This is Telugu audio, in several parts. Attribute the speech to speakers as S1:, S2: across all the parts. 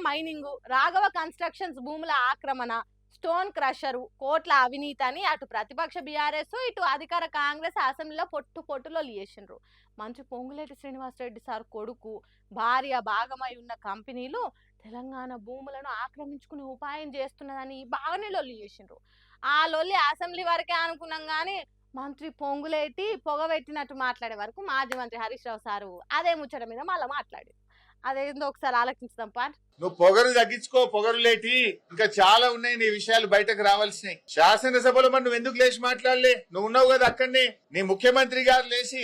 S1: మైనింగ్, రాఘవ కన్స్ట్రక్షన్స్ భూముల ఆక్రమణ, స్టోన్ క్రషరు, కోట్ల అవినీతి అని అటు ప్రతిపక్ష బీఆర్ఎస్ ఇటు అధికార కాంగ్రెస్ అసెంబ్లీలో పొట్టులో లియేసిండ్రు. మంత్రి పొంగులేటి శ్రీనివాసరెడ్డి సార్ కొడుకు భార్య భాగమై ఉన్న కంపెనీలు తెలంగాణ భూములను ఆక్రమించుకునే ఉపాయం చేస్తున్నదని బాగానే లొల్లి చేసిండ్రు. ఆ లొల్లి అసెంబ్లీ వరకే అనుకున్నాం కానీ మంత్రి పొంగులేటి పొగబెట్టినట్టు మాట్లాడే వరకు మాజీ మంత్రి హరీష్ రావు సారు అదే ముచ్చట మీద మళ్ళీ మాట్లాడారు. అదేందో ఒకసారి ఆలోచించుదాం పార్.
S2: నువ్వు పొగరు తగ్గించుకో, పొగరు లేటి ఇంకా చాలా ఉన్నాయి నీ విషయాలు బయటకు రావాల్సినాయి. శాసనసభలో మరి నువ్వు ఎందుకు లేచి మాట్లాడలే? నువ్వు ఉన్నావు కదా అక్కడనే. నీ ముఖ్యమంత్రి గారు లేచి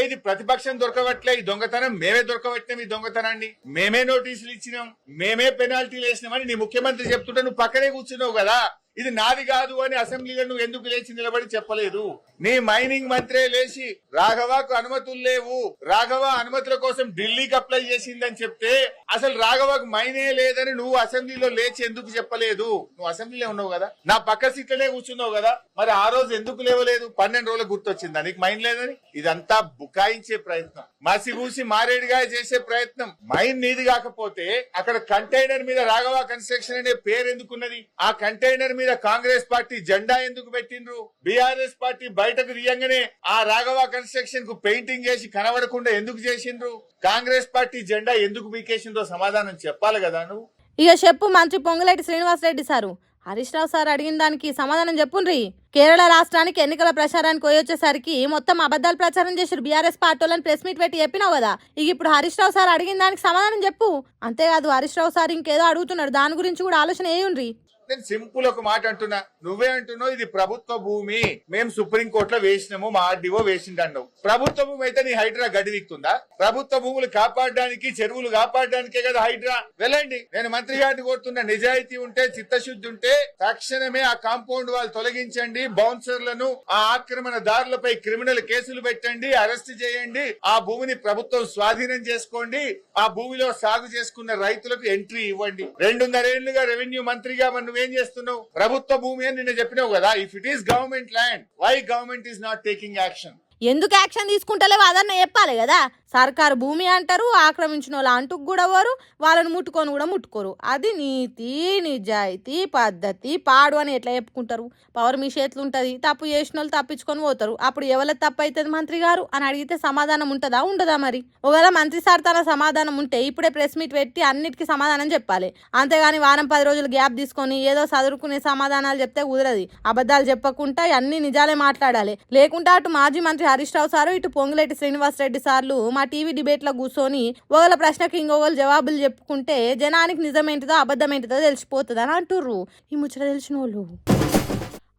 S2: ఇది ప్రతిపక్షం దొరకవట్లే, ఈ దొంగతనం మేమే దొరకబట్టినాం, ఈ దొంగతనాన్ని మేమే నోటీసులు ఇచ్చినాం, మేమే పెనాల్టీలు వేసినామని నీ ముఖ్యమంత్రి చెప్తుంటే నువ్వు పక్కనే కూర్చున్నావు కదా. ఇది నాది కాదు అని అసెంబ్లీలో నువ్వు ఎందుకు లేచి నిలబడి చెప్పలేదు? నీ మైనింగ్ మంత్రే లేచి రాఘవకు అనుమతులు లేవు, రాఘవ అనుమతుల కోసం ఢిల్లీకి అప్లై చేసిందని చెప్తే అసలు రాఘవకు మైనే లేదని నువ్వు అసెంబ్లీలో లేచి ఎందుకు చెప్పలేదు? నువ్వు అసెంబ్లీలో ఉన్నావు కదా, నా పక్క సీట్లనే కూర్చున్నావు కదా, మరి ఆ రోజు ఎందుకు లేవలేదు? 12 రోజులకు గుర్తొచ్చిందా నీకు మైన్ లేదని? ఇదంతా బుకాయించే ప్రయత్నం, మసిబూసి మారేడుగా చేసే ప్రయత్నం. మైన్ నీది కాకపోతే అక్కడ కంటైనర్ మీద రాఘవ కన్స్ట్రక్షన్ అనే పేరు ఎందుకున్నది? ఆ కంటైనర్ మీద కాంగ్రెస్ పార్టీ జెండా ఎందుకు పెట్టిండ్రు? బీఆర్ఎస్ పార్టీ బయటకు తీయంగానే ఆ రాఘవ కన్స్ట్రక్షన్ కు పెయింటింగ్ చేసి కనబడకుండా ఎందుకు చేసిండ్రు? కాంగ్రెస్ పార్టీ జెండా ఎందుకు పీకేసిందో సమాధానం చెప్పాలి కదా నువ్వు.
S1: ఇక చెప్పు మంత్రి పొంగులేటి శ్రీనివాసరెడ్డి సారు. హరీష్ రావు సార్ అడిగిన దానికి సమాధానం చెప్పుండ్రి. కేరళ రాష్ట్రానికి ఎన్నికల ప్రచారానికి పోయొచ్చేసరికి మొత్తం అబద్ధాలు ప్రచారం చేశారు బీఆర్ఎస్ పార్టీలను ప్రెస్ మీట్ పెట్టి చెప్పినావు కదా. ఇక ఇప్పుడు హరీష్ రావు సార్ అడిగిన దానికి సమాధానం చెప్పు. అంతేకాదు హరీష్ రావు సార్ ఇంకేదో అడుగుతున్నాడు, దాని గురించి కూడా ఆలోచన ఏయుండ్రి.
S2: నేను సింపుల్ ఒక మాట అంటున్నా, నువ్వే అంటున్నావు ఇది ప్రభుత్వ భూమి, మేము సుప్రీంకోర్టులో వేసినాము, మా ఆర్డీఓ వేసిండన్నావు. ప్రభుత్వ భూమి అయితే నీ హైడ్రా గడివిక్తుందా? ప్రభుత్వ భూములు కాపాడడానికి, చెరువులు కాపాడడానికే కదా హైడ్రా. వెళ్ళండి, నేను మంత్రి గారిని కోరుతున్నా, నిజాయితీ ఉంటే, చిత్తశుద్ధి ఉంటే తక్షణమే ఆ కాంపౌండ్ వాళ్ళు తొలగించండి, బౌన్సర్లను, ఆ ఆక్రమణదారులపై క్రిమినల్ కేసులు పెట్టండి, అరెస్ట్ చేయండి, ఆ భూమిని ప్రభుత్వం స్వాధీనం చేసుకోండి, ఆ భూమిలో సాగు చేసుకున్న రైతులకు ఎంట్రీ ఇవ్వండి. 2.5 ఏళ్లుగా రెవెన్యూ మంత్రిగా నువ్వేం చేస్తున్నావు? ప్రభుత్వ భూమి అని నిన్న చెప్పినావు కదా. If it is government land, why government is not taking action?
S1: ఎందుకు యాక్షన్ తీసుకుంటలేవు అదన్న చెప్పాలి కదా. సర్కారు భూమి అంటారు, ఆక్రమించిన వాళ్ళు అంటుకు కూడా వారు, వాళ్ళని ముట్టుకొని కూడా ముట్టుకోరు. అది నీతి, నిజాయితీ, పద్ధతి, పాడు అని ఎట్లా చెప్పుకుంటారు? పవర్ మీ చేతులు ఉంటుంది, తప్పు చేసిన వాళ్ళు తప్పించుకొని పోతారు. అప్పుడు ఎవరికి తప్పు అవుతుంది మంత్రి గారు అని అడిగితే సమాధానం ఉంటుందా ఉండదా? మరి ఒకవేళ మంత్రి సార్ తన సమాధానం ఉంటే ఇప్పుడే ప్రెస్ మీట్ పెట్టి అన్నిటికీ సమాధానం చెప్పాలి. అంతేగాని వారం 10 రోజులు గ్యాప్ తీసుకొని ఏదో చదువుకునే సమాధానాలు చెప్తే కుదరది. అబద్ధాలు చెప్పకుండా అన్ని నిజాలే మాట్లాడాలి. లేకుంటే అటు మాజీ మంత్రి హరీష్ రావు సారు, ఇటు పొంగులేటి శ్రీనివాసరెడ్డి సార్లు మా టీవీ డిబేట్ లో కూర్చొని ఒకళ్ళ ప్రశ్నకి ఇంకొకరు జవాబులు చెప్పుకుంటే జనానికి నిజమేంటిదో అబద్ధమేంటిదో తెలిసిపోతుంది అని అంటుర్రు ఈ ముచ్చట తెలిసిన వాళ్ళు.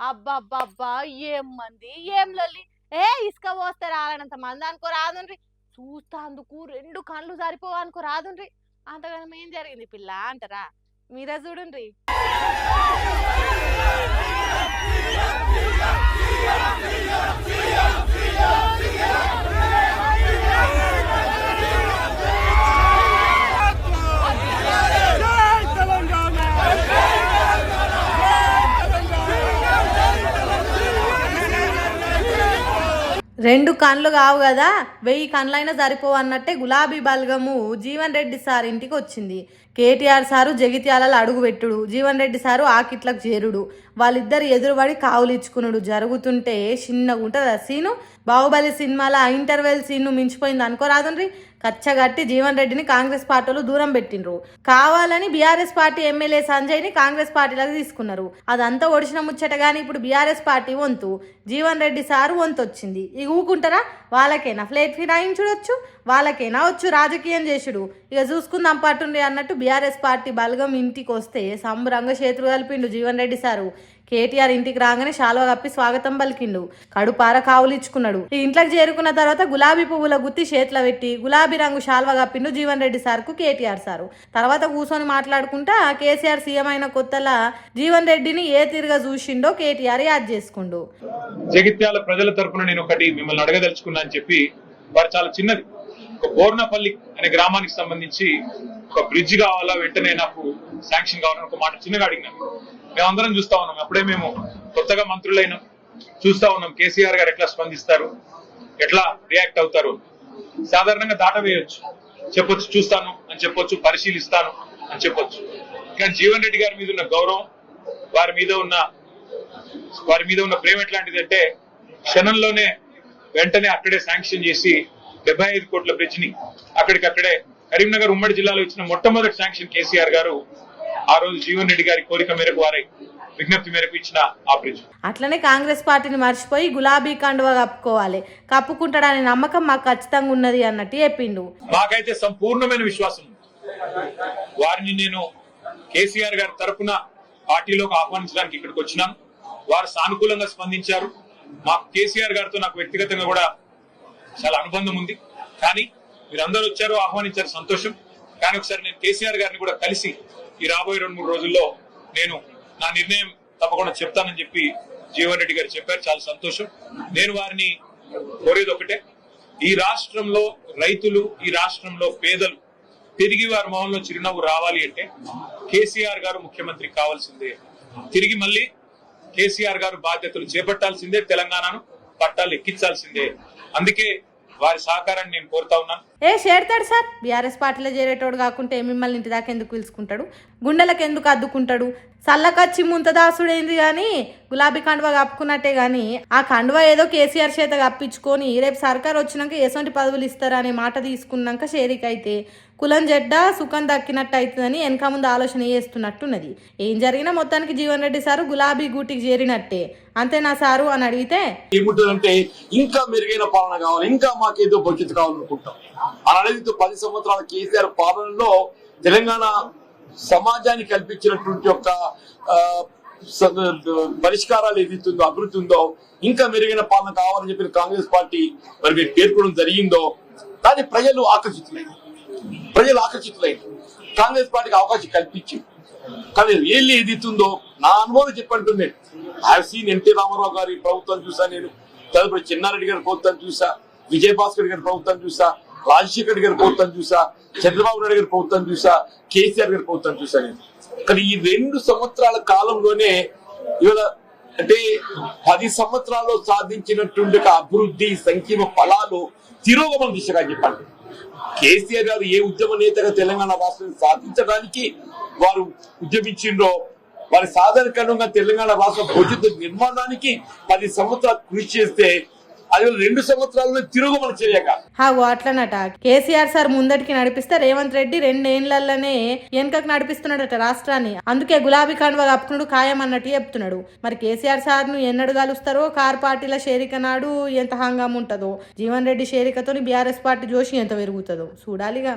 S1: అబ్బాబ్బా ఏం మంది, ఏం లొల్లి. ఇసుక పోస్తే రాలనంత మంది అనుకో రాదుండ్రి, చూస్తాందుకు 2 కళ్ళు సరిపోవు అనుకో రాదుండ్రి. అంతగానం ఏం జరిగింది పిల్ల అంటారా? మీరే చూడుండ్రి. రెండు కళ్ళు కావు కదా, 1000 కళ్ళైనా సరిపోవు అన్నట్టే గులాబీ బల్గము జీవన్ రెడ్డి సార్ ఇంటికి వచ్చింది. కేటీఆర్ సారు జగిత్యాలలో అడుగు పెట్టుడు, జీవన్ రెడ్డి సారు ఆకిట్లకు చేరుడు, వాళ్ళిద్దరు ఎదురుబడి కావులు ఇచ్చుకునుడు జరుగుతుంటే చిన్నగా ఉంటుంది ఆ సీను. బాహుబలి సినిమాలో ఇంటర్వెల్ సీన్ను మించిపోయింది అనుకోరాదుండ్రి. కచ్చగట్టి జీవన్ రెడ్డిని కాంగ్రెస్ పార్టీలు దూరం పెట్టిండ్రు. కావాలని బీఆర్ఎస్ పార్టీ ఎమ్మెల్యే సంజయ్ని కాంగ్రెస్ పార్టీలకు తీసుకున్నారు. అదంతా ఒడిసిన ముచ్చట కానీ ఇప్పుడు బీఆర్ఎస్ పార్టీ వంతు, జీవన్ రెడ్డి సారు వంతు వచ్చింది. ఇక ఊకుంటారా? వాళ్ళకైనా ఫ్లేట్ ఫిరాయించుడొచ్చు, వాళ్ళకైనా వచ్చు రాజకీయం చేసుడు. ఇక చూసుకుందాం పట్టుండి అన్నట్టు బీఆర్ఎస్ పార్టీ బలగం ఇంటికి వస్తే సంబరంగా చేతులు కలిపిండు జీవన్ రెడ్డి సారు. కేటీఆర్ ఇంటికి రాగానే శాలువ కప్పి స్వాగతం పలికిండు, కడుపార కావులు ఇచ్చుకున్నాడు. ఇంట్లోకి చేరుకున్న తర్వాత గులాబీ పువ్వుల గుత్తి చేతిలో పెట్టి గులాబీ రంగు శాలువ కప్పిండు జీవన్ రెడ్డి సార్కు కేటీఆర్ సారు. తర్వాత కూర్చొని మాట్లాడుకుంటా కేసీఆర్ సీఎం అయిన కొత్తలా జీవన్ రెడ్డిని ఏ తీరుగా చూసిండో కేటీఆర్ యాద్ చేసుకుండు.
S3: జగిత్యాల ప్రజల తరపున నేను ఒకటి మిమ్మల్ని అడగదలుచుకున్నా అని చెప్పి, వారు చాలా చిన్నది, ఒక బోర్నపల్లి అనే గ్రామానికి సంబంధించి ఒక బ్రిడ్జ్ కావాలా, వెంటనే నాకు శాంక్షన్ కావాలని ఒక మాట చిన్నగా అడిగినాను. మేమందరం చూస్తా ఉన్నాం, అప్పుడే మేము కొత్తగా మంత్రులైనా చూస్తా ఉన్నాం కేసీఆర్ గారు ఎట్లా స్పందిస్తారు, ఎట్లా రియాక్ట్ అవుతారు. సాధారణంగా దాట వేయొచ్చు, చెప్పొచ్చు చూస్తాను అని చెప్పొచ్చు, పరిశీలిస్తాను అని చెప్పొచ్చు. కానీ జీవన్ రెడ్డి గారి మీద ఉన్న గౌరవం, వారి మీద ఉన్న ప్రేమ ఎట్లాంటిది అంటే క్షణంలోనే వెంటనే అక్కడే శాంక్షన్ చేసి 75 కోట్ల బ్రిడ్జ్ ని అక్కడికక్కడే కరీంనగర్ ఉమ్మడి జిల్లాలో ఇచ్చిన మొట్టమొదటి శాంక్షన్ కేసీఆర్ గారు ఆ రోజు జీవన్ రెడ్డి గారి కోరిక మేరకు, వారి విజ్ఞప్తి మేరకు ఇచ్చిన ఆ బ్రిడ్జ్.
S1: అట్లనే కాంగ్రెస్ పార్టీని మర్చిపోయి గులాబీ కండువా కప్పుకోవాలి, కప్పుకుంటాడనే నమ్మకం మాకు ఖచ్చితంగా ఉన్నది అన్నట్టు చెప్పిండు.
S3: మాకైతే సంపూర్ణమైన విశ్వాసం ఉంది. వారిని నేను కేసీఆర్ గారి తరఫున పార్టీలోకి ఆహ్వానించడానికి ఇక్కడికి వచ్చినాను. వారు సానుకూలంగా స్పందించారు. మాకు కేసీఆర్ గారితో నాకు వ్యక్తిగతంగా కూడా చాలా అనుబంధం ఉంది. కానీ మీరందరూ వచ్చారు, ఆహ్వానించారు, సంతోషం. కానీ ఒకసారి నేను కేసీఆర్ గారిని కూడా కలిసి ఈ రాబోయే 2-3 రోజుల్లో నేను నా నిర్ణయం తప్పకుండా చెప్తానని చెప్పి జీవన్ రెడ్డి గారు చెప్పారు. చాలా సంతోషం. నేను వారిని కోరేది ఒకటే, ఈ రాష్ట్రంలో రైతులు, ఈ రాష్ట్రంలో పేదలు తిరిగి వారి మొహంలో చిరునవ్వు రావాలి అంటే కేసీఆర్ గారు ముఖ్యమంత్రి కావాల్సిందే. తిరిగి మళ్ళీ కేసీఆర్ గారు బాధ్యతలు చేపట్టాల్సిందే, తెలంగాణను పట్టాలు ఎక్కించాల్సిందే. అందుకే వారి సహకారాన్ని నేను కోరుతా ఉన్నాను.
S1: చేడతాడు సార్, బీఆర్ఎస్ పార్టీలో చేరేటోడు కాకుంటే మిమ్మల్ని ఇంటి దాకా ఎందుకు పిలుచుకుంటాడు, గుండెలకు ఎందుకు అద్దుకుంటాడు? చల్లకచ్చి ముంతదాసుడైంది కానీ గులాబీ కండువా కప్పుకున్నట్టే గాని ఆ కండువా ఏదో కేసీఆర్ చేత కప్పించుకొని రేపు సర్కార్ వచ్చినాక ఎసొంటి పదవులు ఇస్తారా అనే మాట తీసుకున్నాక షేరికైతే కులం జడ్డ సుఖం దక్కినట్టు అవుతుందని వెనక ముందు ఆలోచన చేస్తున్నట్టున్నది. ఏం జరిగినా మొత్తానికి జీవన్ రెడ్డి సారు గులాబీ గూటికి చేరినట్టే, అంతేనా సారు అని అడిగితే
S4: ఏముంటుందంటే ఇంకా మెరుగైన పాలన కావాలి, ఇంకా మాకేదో భవిష్యత్తు కావాలనుకుంటాం అని అడిగితే 10 సంవత్సరాల కేసీఆర్ పాలనలో తెలంగాణ సమాజానికి కల్పించినటువంటి ఒక పరిష్కారాలు ఏదైతుందో, అభివృద్ధి ఉందో, ఇంకా మెరుగైన పాలన కావాలని చెప్పిన కాంగ్రెస్ పార్టీ మరి పేర్కొనడం జరిగిందో దాన్ని ప్రజలు ఆకర్షితులైంది. కాంగ్రెస్ పార్టీకి అవకాశం కల్పించింది. కానీ రియల్లీ ఏదైతుందో నా అనుభవం చెప్పంటుంది. సీన్ ఎన్టీ రామారావు గారి ప్రభుత్వం చూసా, నేను తదుపరి చెన్నారెడ్డి గారి ప్రభుత్వం చూసా, విజయభాస్కర్ గారి ప్రభుత్వం చూసా, రాజశేఖర్ గారి ప్రభుత్వం చూసా, చంద్రబాబు నాయుడు గారి ప్రభుత్వం చూసా, కేసీఆర్ గారి ప్రభుత్వం చూసా నేను. కానీ ఈ 2 సంవత్సరాల కాలంలోనే ఇవాళ అంటే 10 సంవత్సరాల్లో సాధించినటువంటి అభివృద్ధి సంక్షేమ ఫలాలు తిరోగమన దిశగా చెప్పండి. కేసీఆర్ గారు ఏ ఉద్యమ నేతగా తెలంగాణ రాష్ట్రాన్ని సాధించడానికి వారు ఉద్యమించిండ్రో వారి సాధారణంగా తెలంగాణ రాష్ట్ర భవిష్యత్తు నిర్మాణానికి 10 సంవత్సరాలు కృషి చేస్తే అది 2 సంవత్సరాల్లో తిరుగుమన చర్యగా
S1: అట్లనట. కేసీఆర్ సార్ ముందటికి నడిపిస్తే రేవంత్ రెడ్డి 2 ఏళ్లలోనే వెనకకు నడిపిస్తున్నాడట రాష్ట్రాన్ని. అందుకే గులాబీ కండువా కప్పుకున్నాడు ఖాయం అన్నట్టు చెప్తున్నాడు. మరి కేసీఆర్ సార్ ను ఎన్నడు కలుస్తారో, కార్ పార్టీల షేరిక నాడు ఎంత హంగామా ఉంటుందో, జీవన్ రెడ్డి షేరికతో బీఆర్ఎస్ పార్టీ జోషి ఎంత పెరుగుతుందో చూడాలిగా.